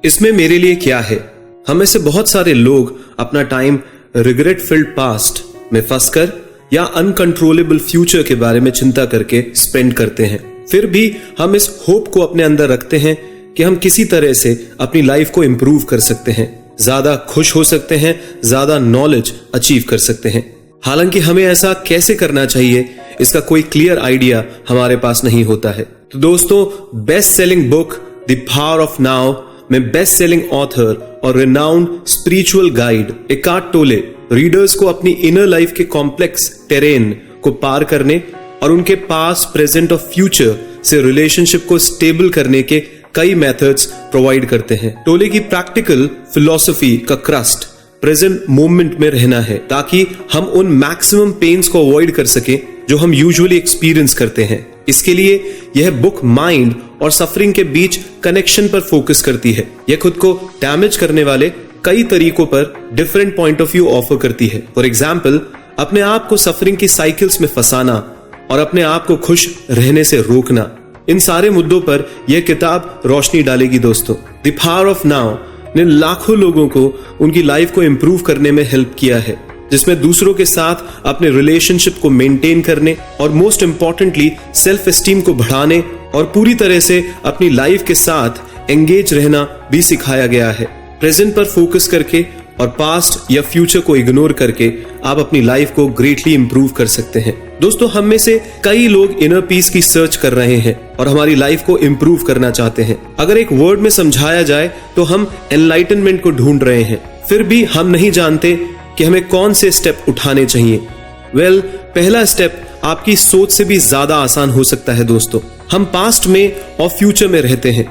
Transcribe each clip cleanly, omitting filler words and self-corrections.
इसमें मेरे लिए क्या है? हम में से बहुत सारे लोग अपना टाइम रिग्रेट फिल्ड पास्ट में फंसकर या अनकंट्रोलेबल फ्यूचर के बारे में चिंता करके स्पेंड करते हैं। फिर भी हम इस होप को अपने अंदर रखते हैं कि हम किसी तरह से अपनी लाइफ को इंप्रूव कर सकते हैं, ज्यादा खुश हो सकते हैं, ज्यादा नॉलेज अचीव कर सकते हैं। हालांकि हमें ऐसा कैसे करना चाहिए, इसका कोई क्लियर आइडिया हमारे पास नहीं होता है। तो दोस्तों, best selling book the power of now में बेस्ट सेलिंग ऑथर और रिनाउंड स्पिरिचुअल गाइड एकार्ट टोले रीडर्स को अपनी इनर लाइफ के कॉम्प्लेक्स टेरेन को पार करने और उनके पास्ट, प्रेजेंट और फ्यूचर से रिलेशनशिप को स्टेबल करने के कई मेथड्स प्रोवाइड करते हैं। टोले की प्रैक्टिकल फिलॉसफी का क्रस्ट प्रेजेंट मोमेंट में रहना है, ताकि हम उन मैक्सिमम पेन्स को अवॉइड कर सके जो हम यूजुअली एक्सपीरियंस करते हैं। इसके लिए यह बुक माइंड और सफरिंग के बीच कनेक्शन पर फोकस करती है। यह खुद को डैमेज करने वाले कई तरीकों पर different point of view offer करती है। फॉर एग्जाम्पल, अपने आप को सफरिंग की साइकिल्स में फंसाना और अपने आप को खुश रहने से रोकना, इन सारे मुद्दों पर यह किताब रोशनी डालेगी। दोस्तों, द पावर ऑफ नाउ ने लाखों लोगों को उनकी लाइफ को इंप्रूव करने में हेल्प किया है, जिसमें दूसरों के साथ अपने रिलेशनशिप को मेंटेन करने और मोस्ट इंपॉर्टेंटली सेल्फ एस्टीम को बढ़ाने और पूरी तरह से अपनी लाइफ के साथ एंगेज रहना भी सिखाया गया है। प्रेजेंट पर फोकस करके और पास्ट या फ्यूचर को इग्नोर करके आप अपनी लाइफ को ग्रेटली इंप्रूव कर सकते हैं। दोस्तों, हम में से कई लोग इनर पीस की सर्च कर रहे हैं और हमारी लाइफ को इंप्रूव करना चाहते हैं। अगर एक वर्ड में समझाया जाए तो हम एनलाइटनमेंट को ढूंढ रहे हैं, फिर भी हम नहीं जानते कि हमें कौन से स्टेप उठाने चाहिए। पहला स्टेप आपकी सोच से भी ज्यादा आसान हो सकता है। दोस्तों, हम पास्ट में और फ्यूचर में रहते हैं।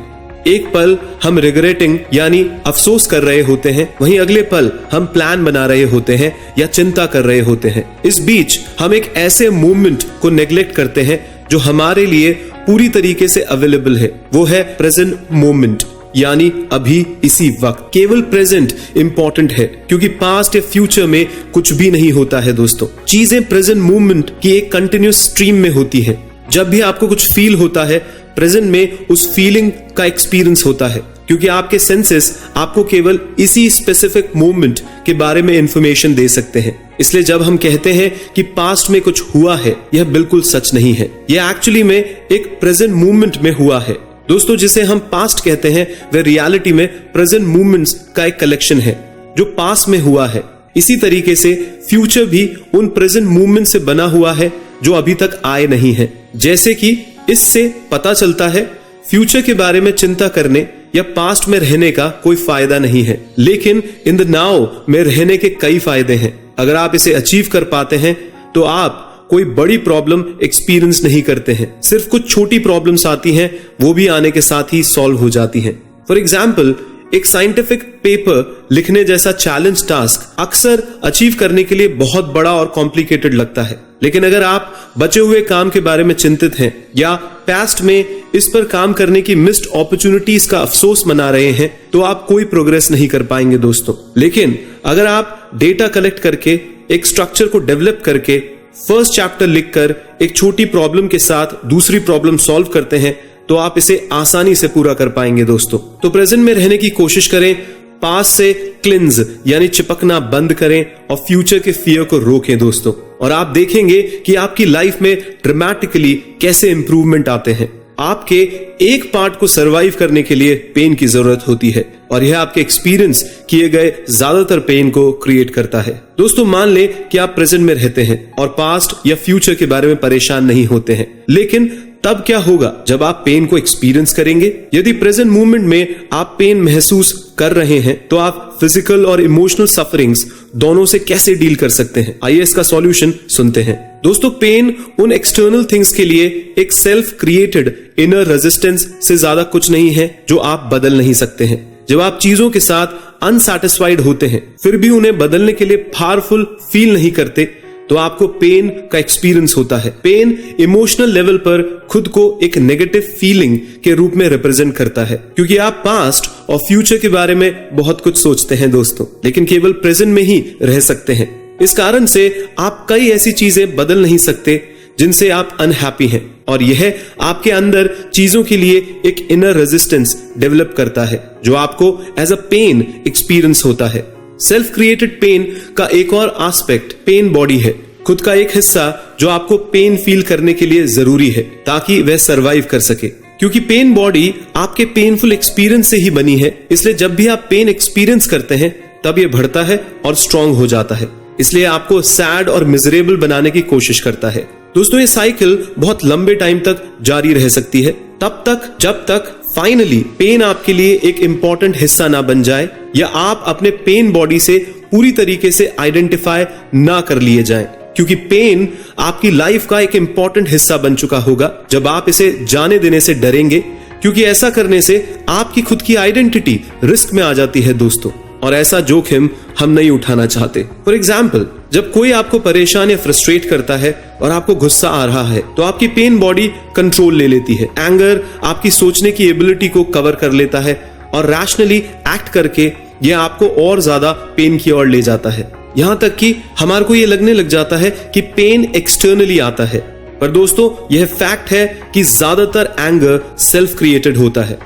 एक पल हम रिग्रेटिंग यानी अफसोस कर रहे होते हैं, वहीं अगले पल हम प्लान बना रहे होते हैं या चिंता कर रहे होते हैं। इस बीच हम एक ऐसे मोमेंट को नेग्लेक्ट करते हैं जो हमारे लिए पूरी तरीके से अवेलेबल है। वो है प्रेजेंट मोमेंट, यानी अभी इसी वक्त। केवल प्रेजेंट इंपॉर्टेंट है, क्योंकि पास्ट या फ्यूचर में कुछ भी नहीं होता है। दोस्तों, चीजें प्रेजेंट मोमेंट की एक कंटिन्यूस स्ट्रीम में होती है। जब भी आपको कुछ फील होता है, प्रेजेंट में उस फीलिंग का एक्सपीरियंस होता है, क्योंकि आपके सेंसेस आपको केवल इसी स्पेसिफिक मोमेंट के बारे में इंफॉर्मेशन दे सकते हैं। इसलिए जब हम कहते हैं कि पास्ट में कुछ हुआ है, यह बिल्कुल सच नहीं है। यह एक्चुअली में एक प्रेजेंट मोमेंट में हुआ है। दोस्तों, जिसे हम पास्ट कहते हैं वह रियलिटी में प्रेजेंट मोमेंट्स का एक कलेक्शन है जो पास्ट में हुआ है। इसी तरीके से फ्यूचर भी उन प्रेजेंट मोमेंट से बना हुआ है जो अभी तक आए नहीं है। जैसे कि इससे पता चलता है फ्यूचर के बारे में चिंता करने या पास्ट में रहने का कोई फायदा नहीं है, लेकिन इन द नाउ में रहने के कई फायदे हैं। अगर आप इसे अचीव कर पाते हैं तो आप कोई बड़ी प्रॉब्लम एक्सपीरियंस नहीं करते हैं। सिर्फ कुछ छोटी प्रॉब्लम्स आती हैं, वो भी आने के साथ ही सॉल्व हो जाती हैं। फॉर एग्जाम्पल, एक साइंटिफिक पेपर लिखने जैसा चैलेंज टास्क अक्सर अचीव करने के लिए बहुत बड़ा और कॉम्प्लिकेटेड लगता है, लेकिन अगर आप बचे हुए काम के बारे में चिंतित हैं या पास्ट में इस पर काम करने की मिस्ड अपॉर्चुनिटीज का अफसोस मना रहे हैं, तो आप कोई प्रोग्रेस नहीं कर पाएंगे। दोस्तों, लेकिन अगर आप डेटा कलेक्ट करके एक स्ट्रक्चर को डेवलप करके फर्स्ट चैप्टर लिखकर एक छोटी प्रॉब्लम के साथ दूसरी प्रॉब्लम सॉल्व करते हैं, तो आप इसे आसानी से पूरा कर पाएंगे। दोस्तों, तो प्रेजेंट में रहने की कोशिश करें, पास्ट से क्लिंज यानी चिपकना बंद करें और फ्यूचर के फियर को रोकें। दोस्तों, और आप देखेंगे कि आपकी लाइफ में ड्रामेटिकली कैसे इंप्रूवमेंट आते हैं। आपके एक पार्ट को सरवाइव करने के लिए पेन की जरूरत होती है और यह आपके एक्सपीरियंस किए गए ज्यादातर पेन को क्रिएट करता है। दोस्तों, मान ले कि आप प्रेजेंट में रहते हैं और पास्ट या फ्यूचर के बारे में परेशान नहीं होते हैं, लेकिन तब क्या होगा जब आप पेन को एक्सपीरियंस करेंगे? यदि प्रेजेंट मोमेंट में आप पेन महसूस कर रहे हैं, तो आप फिजिकल और इमोशनल सफरिंग्स दोनों से कैसे डील कर सकते हैं? आइए इसका सॉल्यूशन सुनते हैं। दोस्तों, पेन उन एक्सटर्नल थिंग्स के लिए एक सेल्फ क्रिएटेड इनर रेजिस्टेंस से ज्यादा कुछ नहीं है जो आप बदल नहीं सकते हैं। जब आप चीजों के साथ अनसैटिस्फाइड होते हैं, फिर भी उन्हें बदलने के लिए पावरफुल फील नहीं करते, तो आपको पेन का एक्सपीरियंस होता है। पेन इमोशनल लेवल पर खुद को एक नेगेटिव फीलिंग के रूप में रिप्रेजेंट करता है, क्योंकि आप पास्ट और फ्यूचर के बारे में बहुत कुछ सोचते हैं दोस्तों, लेकिन केवल प्रेजेंट में ही रह सकते हैं। इस कारण से आप कई ऐसी चीजें बदल नहीं सकते जिनसे आप अनहैप्पी हैं, और यह आपके अंदर चीजों के लिए एक इनर रेजिस्टेंस डेवलप करता है जो आपको एज अ पेन एक्सपीरियंस होता है। सेल्फ क्रिएटेड पेन का एक और एस्पेक्ट पेन बॉडी है, खुद का एक हिस्सा जो आपको पेन फील करने के लिए जरूरी है ताकि वह सरवाइव कर सके। क्योंकि पेन बॉडी आपके पेनफुल एक्सपीरियंस से ही बनी है, इसलिए जब भी आप पेन एक्सपीरियंस करते हैं तब यह बढ़ता है और स्ट्रांग हो जाता है, इसलिए आपको सैड और मिजरेबल बनाने की कोशिश करता है। दोस्तों, ये साइकिल बहुत लंबे टाइम तक जारी रह सकती है, तब तक जब तक फाइनली पेन आपके लिए एक इंपॉर्टेंट हिस्सा ना बन जाए या आप अपने पेन बॉडी से पूरी तरीके से आइडेंटिफाई ना कर लिए जाएं। क्योंकि पेन आपकी लाइफ का एक इंपॉर्टेंट हिस्सा बन चुका होगा जब आप इसे जाने देने से डरेंगे, क्योंकि ऐसा करने से आपकी खुद की आइडेंटिटी रिस्क में आ जाती है दोस्तों, और ऐसा जोखिम हम नहीं उठाना चाहते। फॉर एग्जाम्पल, जब कोई आपको परेशान या फ्रस्ट्रेट करता है और आपको गुस्सा आ रहा है तो आपकी पेन बॉडी कंट्रोल ले लेती है। एंगर आपकी सोचने की एबिलिटी को कवर कर लेता है और रैशनली एक्ट करके यह आपको और ज्यादा पेन की ओर ले जाता है, यहां तक कि हमारे को यह लगने लग जाता है कि पेन एक्सटर्नली आता है। पर दोस्तों, यह फैक्ट है कि ज्यादातर एंगर सेल्फ क्रिएटेड होता है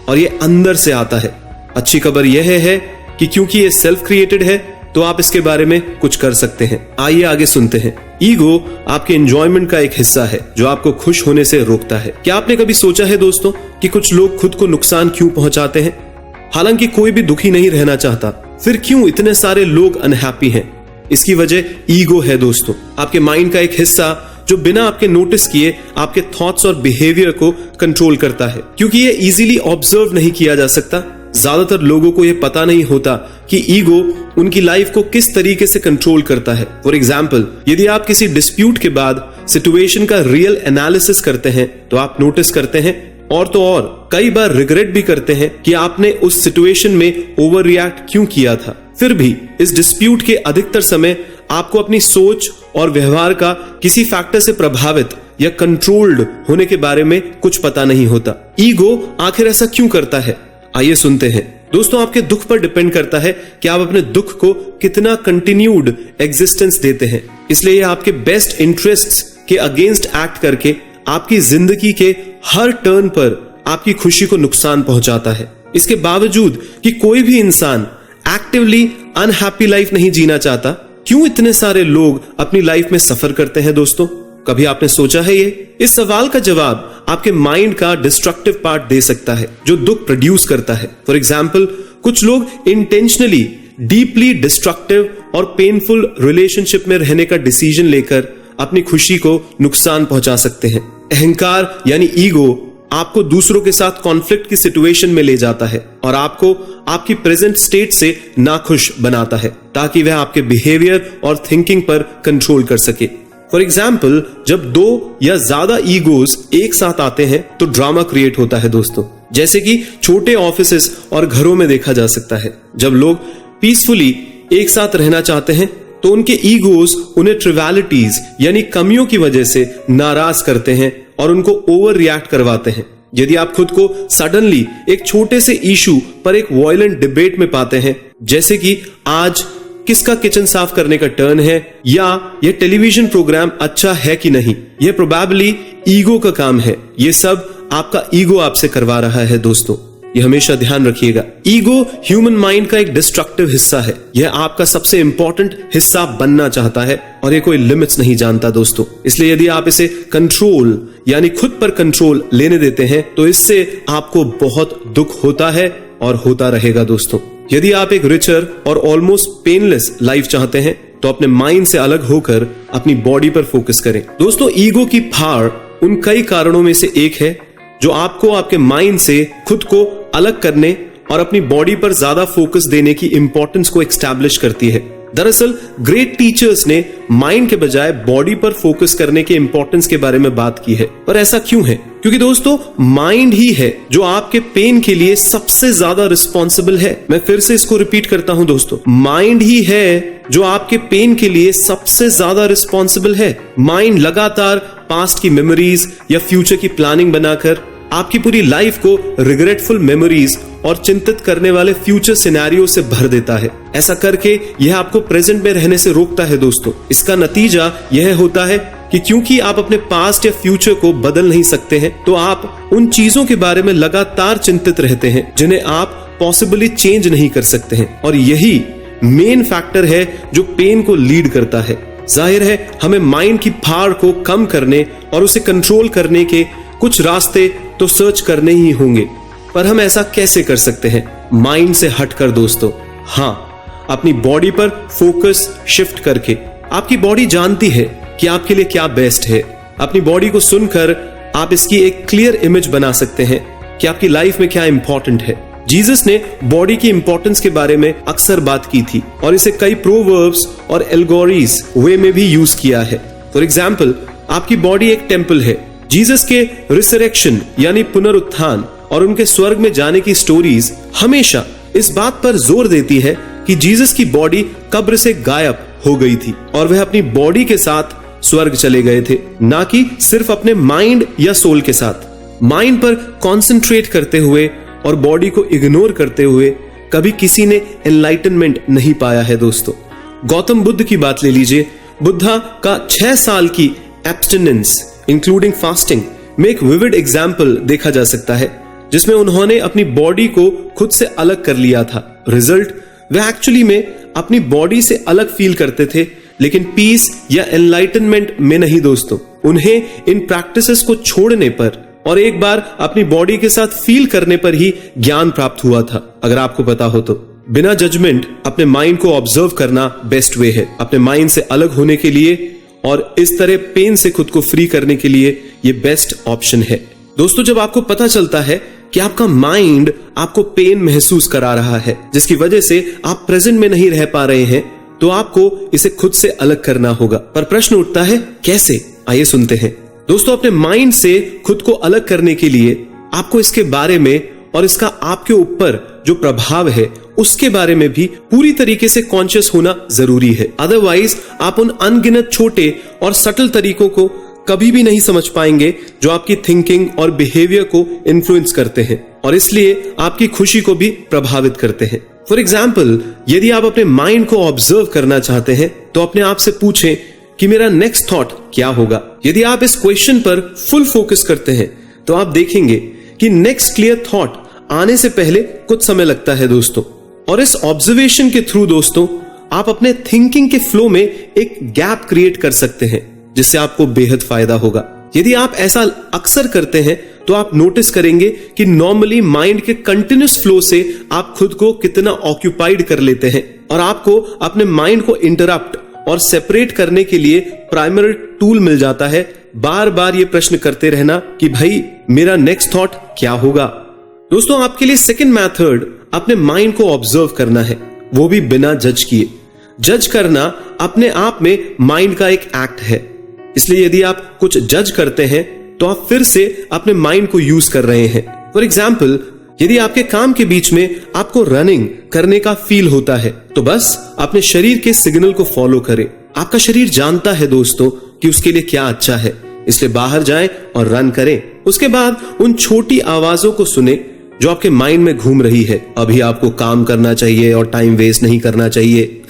और यह अंदर से आता है। अच्छी खबर यह है कि क्योंकि ये सेल्फ क्रिएटेड है तो आप इसके बारे में कुछ कर सकते हैं। आइए आगे सुनते हैं। ईगो आपके एंजॉयमेंट का एक हिस्सा है जो आपको खुश होने से रोकता है। क्या आपने कभी सोचा है दोस्तों कि कुछ लोग खुद को नुकसान क्यों पहुंचाते हैं? हालांकि कोई भी दुखी नहीं रहना चाहता, फिर क्यों इतने सारे लोग अनहैप्पी हैं? इसकी वजह ईगो है दोस्तों, आपके माइंड का एक हिस्सा जो बिना आपके नोटिस किए आपके थॉट्स और बिहेवियर को कंट्रोल करता है। क्योंकि ये इजीली ऑब्जर्व नहीं किया जा सकता, ज्यादातर लोगों को यह पता नहीं होता कि ईगो उनकी लाइफ को किस तरीके से कंट्रोल करता है। फॉर एग्जाम्पल, यदि आप किसी डिस्प्यूट के बाद सिचुएशन का रियल एनालिसिस करते हैं तो आप नोटिस करते हैं और तो और कई बार रिग्रेट भी करते हैं कि आपने उस सिचुएशन में ओवर रिएक्ट क्यों किया था। फिर भी इस डिस्प्यूट के अधिकतर समय आपको अपनी सोच और व्यवहार का किसी फैक्टर से प्रभावित या कंट्रोल्ड होने के बारे में कुछ पता नहीं होता। ईगो आखिर ऐसा क्यों करता है? आइए सुनते हैं। दोस्तों, आपके दुख पर डिपेंड करता है कि आप अपने दुख को कितना कंटिन्यूड एग्जिस्टेंस देते हैं। इसलिए यह आपके बेस्ट इंटरेस्ट्स के अगेंस्ट एक्ट करके आपकी जिंदगी के हर टर्न पर आपकी खुशी को नुकसान पहुंचाता है। इसके बावजूद कि कोई भी इंसान एक्टिवली अनहैप्पी लाइफ नहीं जीना चाहता, क्यों इतने सारे लोग अपनी लाइफ में सफर करते हैं दोस्तों? कभी आपने सोचा है ये? इस सवाल का जवाब आपके माइंड का डिस्ट्रक्टिव पार्ट दे सकता है जो दुख प्रोड्यूस करता है। फॉर एग्जाम्पल, कुछ लोग इंटेंशनली डीपली डिस्ट्रक्टिव और पेनफुल रिलेशनशिप में रहने का डिसीजन लेकर अपनी खुशी को नुकसान पहुंचा सकते हैं। अहंकार यानी ईगो आपको दूसरों के साथ कॉन्फ्लिक्ट की सिचुएशन में ले जाता है और आपको आपकी प्रेजेंट स्टेट से नाखुश बनाता है ताकि वह आपके बिहेवियर और थिंकिंग पर कंट्रोल कर सके। फॉर एग्जाम्पल, जब दो या ज्यादा ईगोज एक साथ आते हैं तो ड्रामा क्रिएट होता है दोस्तों, जैसे कि छोटे ऑफिसेस और घरों में देखा जा सकता है। जब लोग पीसफुली एक साथ रहना चाहते हैं तो उनके ईगोज उन्हें ट्रिवियलिटीज यानी कमियों की वजह से नाराज करते हैं और उनको ओवर रिएक्ट करवाते हैं। यदि आप खुद को सडनली एक छोटे से इशू पर एक वायलेंट डिबेट में पाते हैं, जैसे कि आज किसका किचन साफ करने का टर्न है या यह टेलीविजन प्रोग्राम अच्छा है कि नहीं, यह प्रोबेबली ईगो का काम है। यह सब आपका ईगो आपसे करवा रहा है दोस्तों, यह हमेशा ध्यान रखिएगा। ईगो ह्यूमन माइंड का एक डिस्ट्रक्टिव हिस्सा है। यह आपका सबसे इंपॉर्टेंट हिस्सा बनना चाहता है और यह कोई लिमिट्स नहीं जानता दोस्तों। इसलिए यदि आप इसे कंट्रोल यानी खुद पर कंट्रोल लेने देते हैं तो इससे आपको बहुत दुख होता है और होता रहेगा दोस्तों। यदि आप एक रिचर और ऑलमोस्ट पेनलेस लाइफ चाहते हैं तो अपने माइंड से अलग होकर अपनी बॉडी पर फोकस करें। दोस्तों, ईगो की फाड़ उन कई कारणों में से एक है जो आपको आपके माइंड से खुद को अलग करने और अपनी बॉडी पर ज्यादा फोकस देने की इंपॉर्टेंस को एस्टैब्लिश करती है। दरअसल ग्रेट टीचर्स ने माइंड के बजाय बॉडी पर फोकस करने के इंपॉर्टेंस के बारे में बात की है। पर ऐसा क्यों है? क्योंकि दोस्तों, माइंड ही है जो आपके पेन के लिए सबसे ज्यादा रिस्पॉन्सिबल है। मैं फिर से इसको रिपीट करता हूं दोस्तों, माइंड ही है जो आपके पेन के लिए सबसे ज्यादा रिस्पॉन्सिबल है। माइंड लगातार पास्ट की मेमोरीज या फ्यूचर की प्लानिंग बनाकर आपकी पूरी लाइफ को रिग्रेटफुल मेमोरीज और चिंतित करने वाले फ्यूचर सिनेरियो से भर देता है। ऐसा करके यह आपको प्रेजेंट में रहने से रोकता है दोस्तों। इसका नतीजा यह होता है कि क्योंकि आप अपने पास्ट या फ्यूचर को बदल नहीं सकते हैं, तो आप उन चीजों के बारे में लगातार चिंतित रहते हैं जिन्हें आप पॉसिबली चेंज नहीं कर सकते हैं। और यही मेन फैक्टर है जो पेन को लीड करता है। जाहिर है हमें माइंड की फाड़ को कम करने और उसे कंट्रोल करने के कुछ रास्ते तो सर्च करने ही होंगे, पर हम ऐसा कैसे कर सकते हैं? माइंड से हटकर दोस्तों। हाँ, अपनी बॉडी पर फोकस शिफ्ट करके। आपकी बॉडी जानती है कि आपके लिए क्या बेस्ट है। अपनी बॉडी को सुनकर आप इसकी एक क्लियर इमेज बना सकते हैं कि आपकी लाइफ में क्या इंपॉर्टेंट है। जीसस ने बॉडी की इंपॉर्टेंस के बारे में अक्सर बात की थी और इसे कई प्रोवर्ब्स और एल्गोरीज वे में भी यूज किया है। फॉर एग्जाम्पल, आपकी बॉडी एक टेम्पल है। जीसस के रिसरेक्शन यानी पुनरुत्थान और उनके स्वर्ग में जाने की स्टोरीज हमेशा इस बात पर जोर देती है कि जीसस की बॉडी कब्र से गायब हो गई थी और वह अपनी बॉडी के साथ स्वर्ग चले गए थे, ना कि सिर्फ अपने माइंड या सोल के साथ। माइंड पर कॉन्सेंट्रेट करते हुए और बॉडी को इग्नोर करते हुए कभी किसी ने एनलाइटनमेंट नहीं पाया है दोस्तों। गौतम बुद्ध की बात ले लीजिए। बुद्धा का 6 साल की एब्स्टिनेंस इंक्लूडिंग फास्टिंग में एक विविड एग्जाम्पल देखा जा सकता है, जिसमें उन्होंने अपनी बॉडी को खुद से अलग कर लिया था। रिजल्ट, वह एक्चुअली में अपनी बॉडी से अलग फील करते थे, लेकिन पीस या एनलाइटनमेंट में नहीं दोस्तों। उन्हें इन प्रैक्टिसेस को छोड़ने पर और एक बार अपनी बॉडी के साथ फील करने पर ही ज्ञान प्राप्त हुआ था। अगर आपको पता हो तो बिना जजमेंट अपने माइंड को ऑब्जर्व करना बेस्ट वे है अपने माइंड से अलग होने के लिए, और इस तरह पेन से खुद को फ्री करने के लिए ये बेस्ट ऑप्शन है दोस्तों। जब आपको पता चलता है कि आपका माइंड आपको पेन महसूस करा रहा है जिसकी वजह से आप प्रेजेंट में नहीं रह पा रहे हैं, तो आपको इसे खुद से अलग करना होगा। पर प्रश्न उठता है कैसे? आइए सुनते हैं दोस्तों। अपने माइंड से खुद को अलग करने के लिए आपको इसके बारे में और इसका आपके ऊपर जो प्रभाव है उसके बारे में भी पूरी तरीके से कॉन्शियस होना जरूरी है। अदरवाइज आप उन अनगिनत छोटे और सटल तरीकों को कभी भी नहीं समझ पाएंगे जो आपकी थिंकिंग और बिहेवियर को इन्फ्लुएंस करते हैं और इसलिए आपकी खुशी को भी प्रभावित करते हैं। फॉर एग्जाम्पल, यदि आप अपने माइंड को ऑब्जर्व करना चाहते हैं तो अपने आप से पूछें कि मेरा नेक्स्ट थॉट क्या होगा। यदि आप इस क्वेश्चन पर फुल फोकस करते हैं तो आप देखेंगे कि नेक्स्ट क्लियर थॉट आने से पहले कुछ समय लगता है दोस्तों। और इस ऑब्जर्वेशन के थ्रू दोस्तों आप अपने थिंकिंग के फ्लो में एक गैप क्रिएट कर सकते हैं जिससे आपको बेहद फायदा होगा। यदि आप ऐसा अक्सर करते हैं तो आप नोटिस करेंगे कि नॉर्मली माइंड के कंटिन्यूस फ्लो से आप खुद को कितना ऑक्यूपाइड कर लेते हैं और आपको अपने माइंड को इंटरप्ट और सेपरेट करने के लिए प्राइमरी टूल मिल जाता है बार बार ये प्रश्न करते रहना कि भाई मेरा नेक्स्ट थॉट क्या होगा। दोस्तों, आपके लिए सेकंड मेथड अपने माइंड को ऑब्जर्व करना है, वो भी बिना जज किए। जज करना अपने आप में माइंड का एक एक्ट है, इसलिए यदि आप कुछ जज करते हैं तो आप फिर से अपने माइंड को यूज कर रहे हैं। फॉर एग्जाम्पल, यदि आपके काम के बीच में आपको रनिंग करने का फील होता है तो बस अपने शरीर के सिग्नल को फॉलो करें। आपका शरीर जानता है दोस्तों कि उसके लिए क्या अच्छा है, इसलिए बाहर जाएं और रन करें। उसके बाद उन छोटी आवाजों को सुने जो आपके माइंड में घूम रही है। अभी आपको काम करना चाहिए और टाइम वेस्ट नहीं करना चाहिए।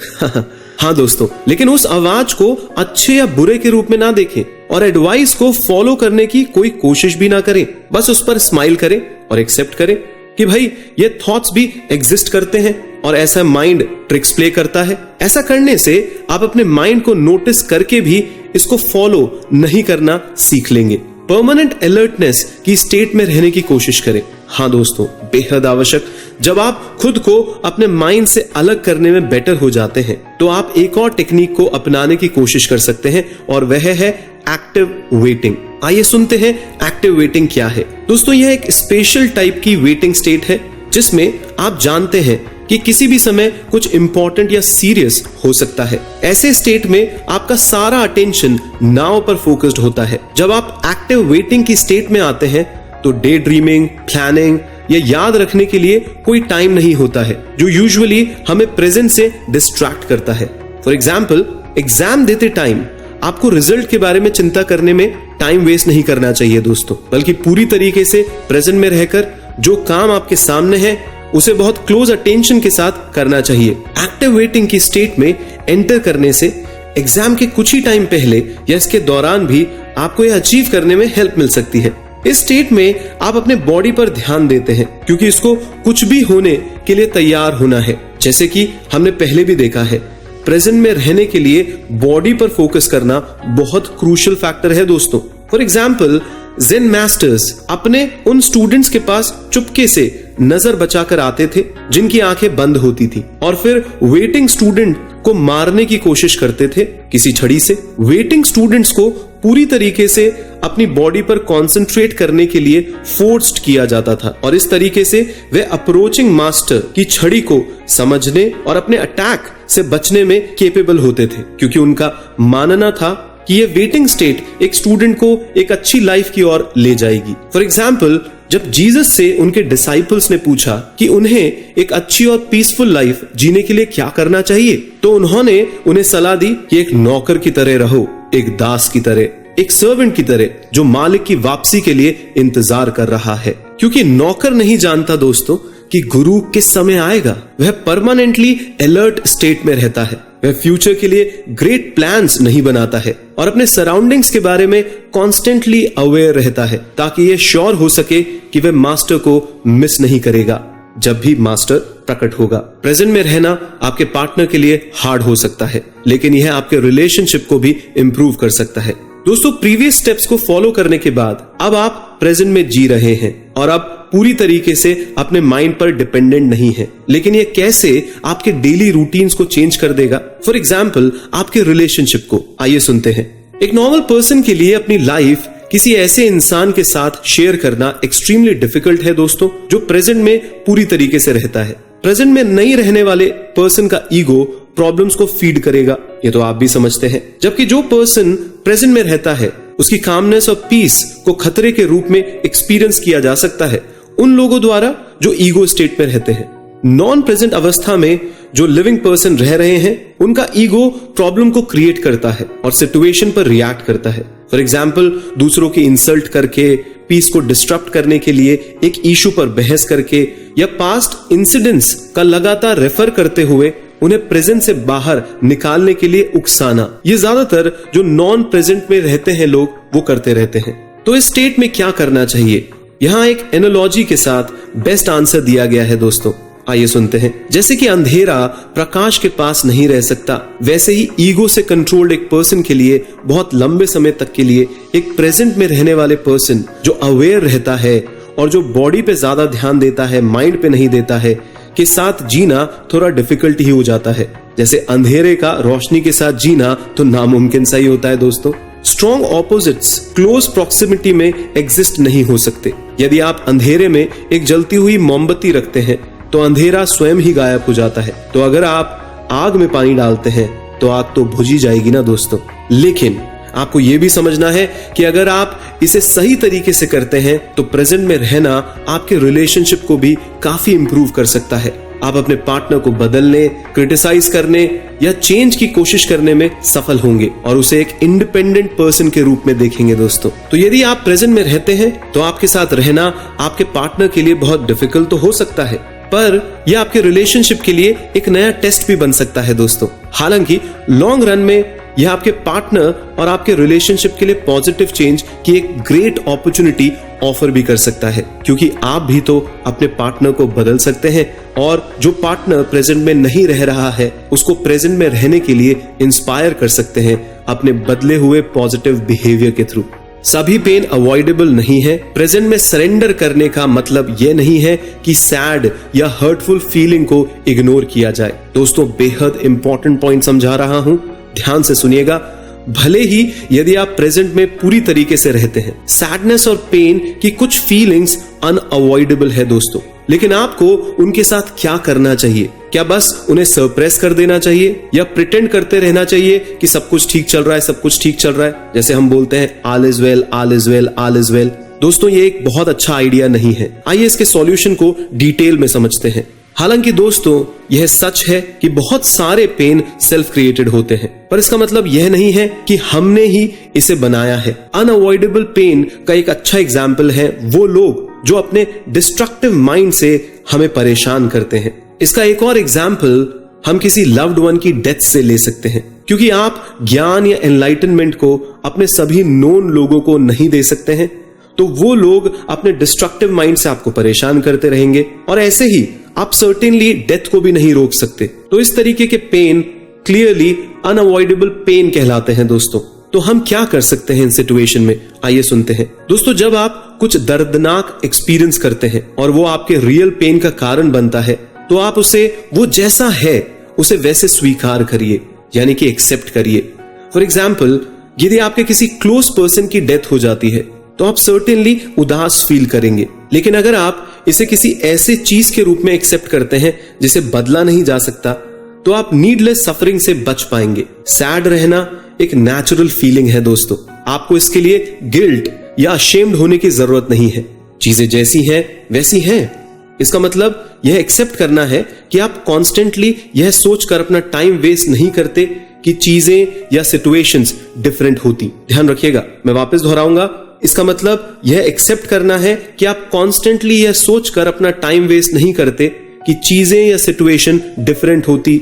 हाँ दोस्तों, लेकिन उस आवाज को अच्छे या बुरे के रूप में ना देखें और एडवाइस को फॉलो करने की कोई कोशिश भी ना करें। बस उस पर स्माइल करें और एक्सेप्ट करें कि भाई ये थॉट्स भी एग्जिस्ट करते हैं और ऐसा माइंड ट्रिक्स प्ले करता है। ऐसा करने से आप अपने माइंड को नोटिस करके भी इसको फॉलो नहीं करना सीख लेंगे। परमानेंट अलर्टनेस की स्टेट में रहने की कोशिश करें। हाँ दोस्तों, बेहद आवश्यक। जब आप खुद को अपने माइंड से अलग करने में बेटर हो जाते हैं तो आप एक और टेक्निक को अपनाने की कोशिश कर सकते हैं और वह है एक्टिव वेटिंग। आइए सुनते हैं एक्टिव वेटिंग क्या है। दोस्तों, यह एक स्पेशल टाइप की वेटिंग स्टेट है जिसमें आप जानते हैं कि किसी भी समय कुछ इंपॉर्टेंट या सीरियस हो सकता है। ऐसे स्टेट में आपका सारा अटेंशन नाव पर फोकस्ड होता है। जब आप एक्टिव वेटिंग की स्टेट में आते हैं तो डे ड्रीमिंग, प्लानिंग या याद रखने के लिए कोई टाइम नहीं होता है जो यूजुअली हमें प्रेजेंट से डिस्ट्रैक्ट करता है। फॉर एग्जाम्पल, एग्जाम देते टाइम आपको रिजल्ट के बारे में चिंता करने में टाइम वेस्ट नहीं करना चाहिए दोस्तों, बल्कि पूरी तरीके से प्रेजेंट में रहकर जो काम आपके सामने है उसे बहुत क्लोज अटेंशन के साथ करना चाहिए। एक्टिव वेटिंग की स्टेट में एंटर करने से एग्जाम के कुछ ही टाइम पहले या इसके दौरान भी आपको यह अचीव करने में हेल्प मिल सकती है। इस स्टेट में आप अपने बॉडी पर ध्यान देते हैं क्योंकि इसको कुछ भी होने के लिए तैयार होना है। जैसे कि हमने पहले भी देखा है, प्रेजेंट में रहने के लिए बॉडी पर फोकस करना बहुत क्रूशियल फैक्टर है दोस्तों। फॉर एग्जाम्पल, ज़ेन मास्टर्स अपने उन स्टूडेंट्स के पास चुपके से नजर बचाकर आते थे जिनकी आंखें बंद होती थी और फिर वेटिंग स्टूडेंट को मारने की कोशिश करते थे किसी छड़ी से। वेटिंग स्टूडेंट्स को पूरी तरीके से अपनी बॉडी पर कंसंट्रेट करने के लिए फोर्स्ड किया जाता था और इस तरीके से वे अप्रोचिंग मास्टर की छड़ी को समझने और अपने अटैक से बचने में केपेबल होते थे क्योंकि उनका मानना था कि ये वेटिंग स्टेट एक स्टूडेंट को एक अच्छी लाइफ की ओर ले जाएगी। फॉर एग्जाम्पल, जब जीसस से उनके डिसाइपल्स ने पूछा कि उन्हें एक अच्छी और पीसफुल लाइफ जीने के लिए क्या करना चाहिए, तो उन्होंने उन्हें सलाह दी कि एक नौकर की तरह रहो, एक दास की तरह, एक सर्वेंट की तरह जो मालिक की वापसी के लिए इंतजार कर रहा है। क्योंकि नौकर नहीं जानता दोस्तों कि गुरु किस समय आएगा। वह परमानेंटली अलर्ट स्टेट में रहता है। वह फ्यूचर के लिए ग्रेट प्लान्स नहीं बनाता है और अपने सराउंडिंग्स के बारे में कॉन्स्टेंटली अवेयर रहता है ताकि यह श्योर हो सके कि वह मास्टर को मिस नहीं करेगा जब भी मास्टर प्रकट होगा। प्रेजेंट में रहना आपके पार्टनर के लिए हार्ड हो सकता है, लेकिन यह आपके रिलेशनशिप को भी इंप्रूव कर सकता है। दोस्तों, प्रीवियस स्टेप्स को फॉलो करने के बाद अब आप प्रेजेंट में जी रहे हैं और अब पूरी तरीके से अपने माइंड पर डिपेंडेंट नहीं है। लेकिन ये कैसे आपके डेली रूटीन्स को चेंज कर देगा? फॉर एग्जाम्पल, आपके रिलेशनशिप को आइए सुनते हैं। एक नॉर्मल पर्सन के लिए अपनी लाइफ किसी ऐसे इंसान के साथ शेयर करना एक्सट्रीमली डिफिकल्ट है दोस्तों, जो प्रेजेंट में पूरी तरीके से रहता है। प्रेजेंट में नहीं रहने वाले पर्सन का ईगो प्रॉब्लम्स को फीड करेगा, ये तो आप भी समझते हैं। जबकि जो पर्सन प्रेजेंट में रहता है उसकी कामनेस और पीस को खतरे के रूप में एक्सपीरियंस किया जा सकता है उन लोगों द्वारा जो ईगो स्टेट में रहते हैं। नॉन प्रेजेंट अवस्था में जो लिविंग पर्सन रह रहे हैं उनका ईगो प्रॉब्लम को क्रिएट करता है और सिचुएशन पर रिएक्ट करता है। फॉर एग्जाम्पल, दूसरों की इंसल्ट करके, पीस को डिस्टर्ब करने के लिए एक इशू पर बहस करके या पास्ट इंसिडेंट्स का लगातार रेफर करते हुए उन्हें प्रेजेंट से बाहर निकालने के लिए उकसाना, ये ज्यादातर जो नॉन प्रेजेंट में रहते हैं लोग वो करते रहते हैं। तो इस स्टेट में क्या करना चाहिए? यहाँ एक एनालॉजी के साथ बेस्ट आंसर दिया गया है दोस्तों, आइए सुनते हैं। जैसे कि अंधेरा प्रकाश के पास नहीं रह सकता, वैसे ही ईगो से कंट्रोल्ड एक पर्सन के लिए बहुत लंबे समय तक के लिए एक प्रेजेंट में रहने वाले पर्सन जो अवेयर रहता है और जो बॉडी पे ज्यादा ध्यान देता है, माइंड पे नहीं देता है, के साथ जीना थोड़ा डिफिकल्ट ही हो जाता है। जैसे अंधेरे का रोशनी के साथ जीना तो नामुमकिन सा ही होता है दोस्तों। स्ट्रॉन्ग ऑपोजिट्स क्लोज प्रॉक्सिमिटी में एग्जिस्ट नहीं हो सकते। यदि आप अंधेरे में एक जलती हुई मोमबत्ती रखते हैं तो अंधेरा स्वयं ही गायब हो जाता है। तो अगर आप आग में पानी डालते हैं तो आग तो बुझ ही जाएगी ना दोस्तों। लेकिन आपको यह भी समझना है कि अगर आप इसे सही तरीके से करते हैं तो प्रेजेंट में रहना आपके रिलेशनशिप को भी काफी इंप्रूव कर सकता है। आप अपने पार्टनर को बदलने, क्रिटिसाइज करने या चेंज की कोशिश करने में सफल होंगे और उसे एक इंडिपेंडेंट पर्सन के रूप में देखेंगे दोस्तों। तो यदि आप प्रेजेंट में रहते हैं तो आपके साथ रहना आपके पार्टनर के लिए बहुत डिफिकल्ट तो हो सकता है, पर यह आपके रिलेशनशिप के लिए एक नया टेस्ट भी बन सकता है दोस्तों। हालांकि लॉन्ग रन में यह आपके पार्टनर और आपके रिलेशनशिप के लिए पॉजिटिव चेंज की एक ग्रेट अपॉर्चुनिटी ऑफर भी कर सकता है, क्योंकि आप भी तो अपने पार्टनर को बदल सकते हैं और जो पार्टनर प्रेजेंट में नहीं रह रहा है उसको प्रेजेंट में रहने के लिए इंस्पायर कर सकते हैं अपने बदले हुए पॉजिटिव बिहेवियर के थ्रू। सभी पेन अवॉइडेबल नहीं है। प्रेजेंट में सरेंडर करने का मतलब यह नहीं है कि सैड या हर्टफुल फीलिंग को इग्नोर किया जाए। दोस्तों, बेहद इंपॉर्टेंट पॉइंट समझा रहा हूं, ध्यान से सुनिएगा। भले ही यदि आप प्रेजेंट में पूरी तरीके से रहते हैं, सैडनेस और पेन की कुछ फीलिंग्स अनअवॉइडेबल है दोस्तों, लेकिन आपको उनके साथ क्या करना चाहिए? क्या बस उन्हें सरप्रेस कर देना चाहिए या प्रिटेंड करते रहना चाहिए कि सब कुछ ठीक चल रहा है, सब कुछ ठीक चल रहा है? जैसे हम बोलते हैं all is well, all is well, all is well. दोस्तों, ये एक बहुत अच्छा आइडिया नहीं है। आइए इसके सॉल्यूशन को डिटेल में समझते हैं। हालांकि दोस्तों, यह सच है कि बहुत सारे पेन सेल्फ क्रिएटेड होते हैं, पर इसका मतलब यह नहीं है कि हमने ही इसे बनाया है। अनअवॉइडेबल पेन का एक अच्छा एग्जाम्पल है वो लोग जो अपने डिस्ट्रक्टिव माइंड से हमें परेशान करते हैं। इसका एक और एग्जाम्पल हम किसी लव्ड वन की डेथ से ले सकते हैं, क्योंकि आप ज्ञान या एनलाइटनमेंट को अपने सभी नोन लोगों को नहीं दे सकते हैं, तो वो लोग अपने डिस्ट्रक्टिव माइंड से आपको परेशान करते रहेंगे, और ऐसे ही आप सर्टेनली डेथ को भी नहीं रोक सकते। तो इस तरीके के पेन क्लियरली अनअवॉइडेबल पेन कहलाते हैं दोस्तों। तो हम क्या कर सकते हैं इन सिचुएशन में, आइए सुनते हैं। दोस्तों, जब आप कुछ दर्दनाक एक्सपीरियंस करते हैं और वो आपके रियल पेन का कारण बनता है, तो आप उसे वो जैसा है उसे वैसे स्वीकार करिए, यानी कि एक्सेप्ट करिए। फॉर एग्जाम्पल, यदि आपके किसी क्लोज पर्सन की डेथ हो जाती है तो आप सर्टेनली उदास फील करेंगे, लेकिन अगर आप इसे किसी ऐसे चीज के रूप में एक्सेप्ट करते हैं जिसे बदला नहीं जा सकता, तो आप नीडलेस सफरिंग से बच पाएंगे। सैड रहना एक नेचुरल फीलिंग है दोस्तों, आपको इसके लिए गिल्ट या अशेम्ड होने की जरूरत नहीं है। चीजें जैसी हैं वैसी हैं। इसका मतलब यह एक्सेप्ट करना है कि आप कॉन्स्टेंटली यह सोचकर अपना टाइम वेस्ट नहीं करते कि चीजें या सिचुएशंस डिफरेंट होती। ध्यान रखिएगा, मैं वापस दोहराऊंगा। इसका मतलब यह एक्सेप्ट करना है कि आप कॉन्स्टेंटली यह सोचकर अपना टाइम वेस्ट नहीं करते कि चीजें या सिचुएशन डिफरेंट होती।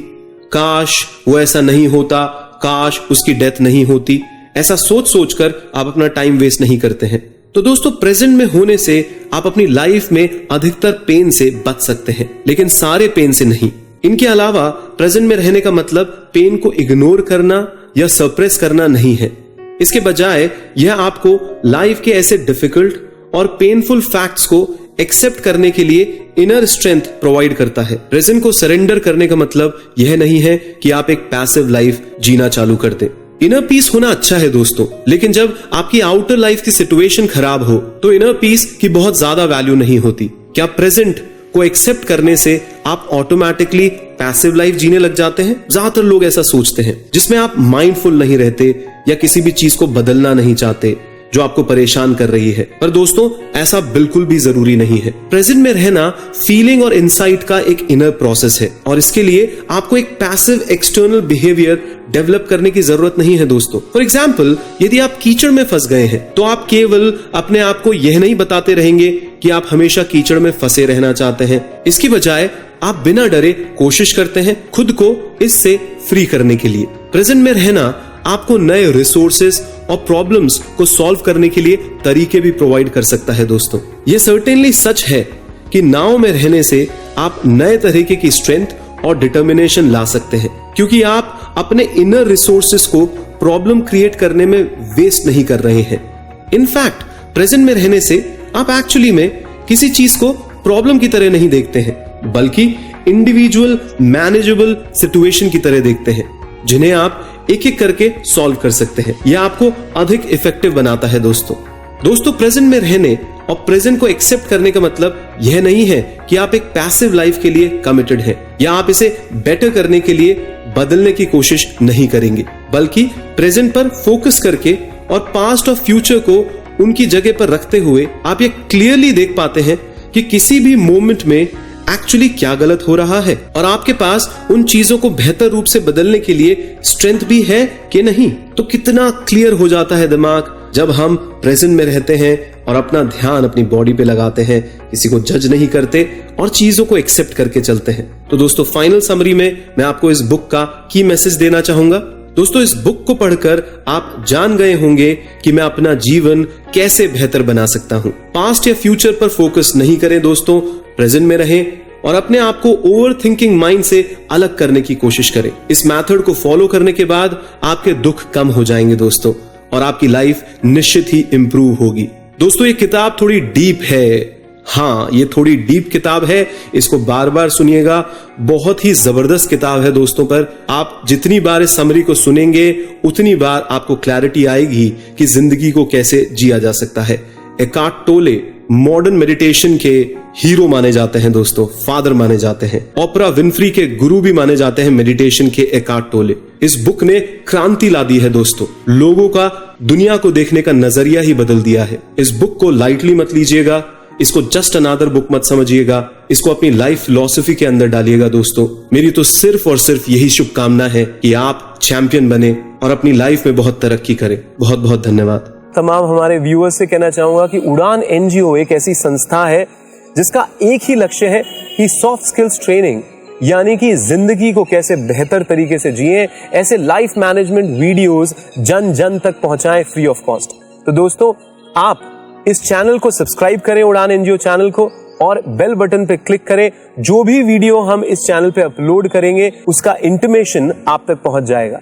काश वो ऐसा नहीं होता, काश उसकी डेथ नहीं होती, ऐसा सोच सोचकर आप अपना टाइम वेस्ट नहीं करते हैं। तो दोस्तों, प्रेजेंट में होने से आप अपनी लाइफ में अधिकतर पेन से बच सकते हैं, लेकिन सारे पेन से नहीं। इनके अलावा प्रेजेंट में रहने का मतलब पेन को इग्नोर करना या सप्रेस करना नहीं है। इसके बजाय यह आपको लाइफ के ऐसे डिफिकल्ट और पेनफुल फैक्ट्स को एक्सेप्ट करने के लिए इनर स्ट्रेंथ प्रोवाइड करता है। प्रेजेंट को सरेंडर करने का मतलब यह नहीं है कि आप एक पैसिव लाइफ जीना चालू कर दें। इनर पीस होना अच्छा है दोस्तों, लेकिन जब आपकी आउटर लाइफ की सिचुएशन खराब हो तो इनर पीस की बहुत ज्यादा वैल्यू नहीं होती। क्या प्रेजेंट को एक्सेप्ट करने से आप ऑटोमेटिकली पैसिव लाइफ जीने लग जाते हैं? ज्यादातर लोग ऐसा सोचते हैं, जिसमें आप माइंडफुल नहीं रहते या किसी भी चीज को बदलना नहीं चाहते जो आपको परेशान कर रही है। पर दोस्तों, ऐसा बिल्कुल भी जरूरी नहीं है। प्रेजेंट में रहना फीलिंग और इनसाइट का एक इनर प्रोसेस है, और इसके लिए आपको एक पैसिव एक्सटर्नल बिहेवियर डेवलप करने की जरूरत नहीं है दोस्तों। फॉर एग्जाम्पल, यदि आप कीचड़ में फंस गए हैं तो आप केवल अपने आप को यह नहीं बताते रहेंगे कि आप हमेशा कीचड़ में फंसे रहना चाहते हैं। इसकी बजाय आप बिना डरे कोशिश करते हैं खुद को इससे फ्री करने के लिए। प्रेजेंट में रहना आपको नए रिसोर्सेस और प्रॉब्लम्स को सॉल्व करने के लिए तरीके भी प्रोवाइड कर सकता है दोस्तों। यह सर्टेनली सच है कि नाव में रहने से आप नए तरीके की स्ट्रेंथ और डिटर्मिनेशन ला सकते हैं, क्योंकि आप अपने इनर रिसोर्सेस को प्रॉब्लम क्रिएट करने में वेस्ट नहीं कर रहे हैं। इनफैक्ट प्रेजेंट में रहने से आप एक्चुअली में किसी चीज को प्रॉब्लम की तरह नहीं देखते हैं, बल्कि इंडिविजुअल मैनेजेबल सिचुएशन की तरह देखते हैं, जिन्हें आप एक एक करके सॉल्व कर सकते हैं। यह आपको अधिक इफेक्टिव बनाता है दोस्तों, प्रेजेंट में रहने और प्रेजेंट को एक्सेप्ट करने का मतलब यह नहीं है कि आप एक पैसिव लाइफ के लिए कमिटेड हैं, या आप इसे बेटर करने के लिए बदलने की कोशिश नहीं करेंगे, बल्कि प्रेजेंट पर फोकस करके और पास्ट और फ्यूचर को उनकी जगह पर रखते हुए आप ये क्लियरली देख पाते हैं कि किसी भी मोमेंट में एक्चुअली क्या गलत हो रहा है, और आपके पास उन चीजों को बेहतर रूप से बदलने के लिए स्ट्रेंथ भी है कि नहीं। तो कितना क्लियर हो जाता है दिमाग जब हम प्रेजेंट में रहते हैं और अपना ध्यान अपनी बॉडी पे लगाते हैं, किसी को जज नहीं करते और चीजों को एक्सेप्ट करके चलते हैं। तो दोस्तों, फाइनल समरी में मैं आपको इस बुक का की मैसेज देना चाहूंगा। दोस्तों, इस बुक को पढ़कर आप जान गए होंगे कि मैं अपना जीवन कैसे बेहतर बना सकता हूं। पास्ट या फ्यूचर पर फोकस नहीं करें दोस्तों, प्रेजेंट में रहें और अपने आप को ओवर थिंकिंग माइंड से अलग करने की कोशिश करें। इस मेथड को फॉलो करने के बाद आपके दुख कम हो जाएंगे दोस्तों, और आपकी लाइफ निश्चित ही इंप्रूव होगी। दोस्तों, ये किताब थोड़ी डीप है। हाँ, ये थोड़ी डीप किताब है, इसको बार बार सुनिएगा। बहुत ही जबरदस्त किताब है दोस्तों। पर आप जितनी बार इस समरी को सुनेंगे उतनी बार आपको क्लैरिटी आएगी कि जिंदगी को कैसे जिया जा सकता है। एकार्ट टोले मॉडर्न मेडिटेशन के हीरो माने जाते हैं दोस्तों, फादर माने जाते हैं। ओपरा विनफ्री के गुरु भी माने जाते हैं मेडिटेशन के एकार्ट टोले। इस बुक ने क्रांति ला दी है दोस्तों, लोगों का दुनिया को देखने का नजरिया ही बदल दिया है। इस बुक को लाइटली मत लीजिएगा, इसको जस्ट अनदर बुक मत समझिएगा, इसको अपनी लाइफ फिलॉसफी के अंदर डालिएगा दोस्तों। मेरी तो सिर्फ और सिर्फ यही शुभकामना है कि आप चैंपियन बने और अपनी लाइफ में बहुत तरक्की करें। बहुत बहुत धन्यवाद। तमाम हमारे व्यूअर्स से कहना चाहूंगा कि उड़ान एनजीओ एक ऐसी संस्था है जिसका एक ही लक्ष्य है कि सॉफ्ट स्किल्स ट्रेनिंग यानी कि जिंदगी को कैसे बेहतर तरीके से जिए, ऐसे लाइफ मैनेजमेंट वीडियोस जन जन तक पहुंचाएं फ्री ऑफ कॉस्ट। तो दोस्तों, आप इस चैनल को सब्सक्राइब करें, उड़ान एनजीओ चैनल को, और बेल बटन पे क्लिक करें। जो भी वीडियो हम इस चैनल पे अपलोड करेंगे उसका इंटीमेशन आप तक पहुंच जाएगा।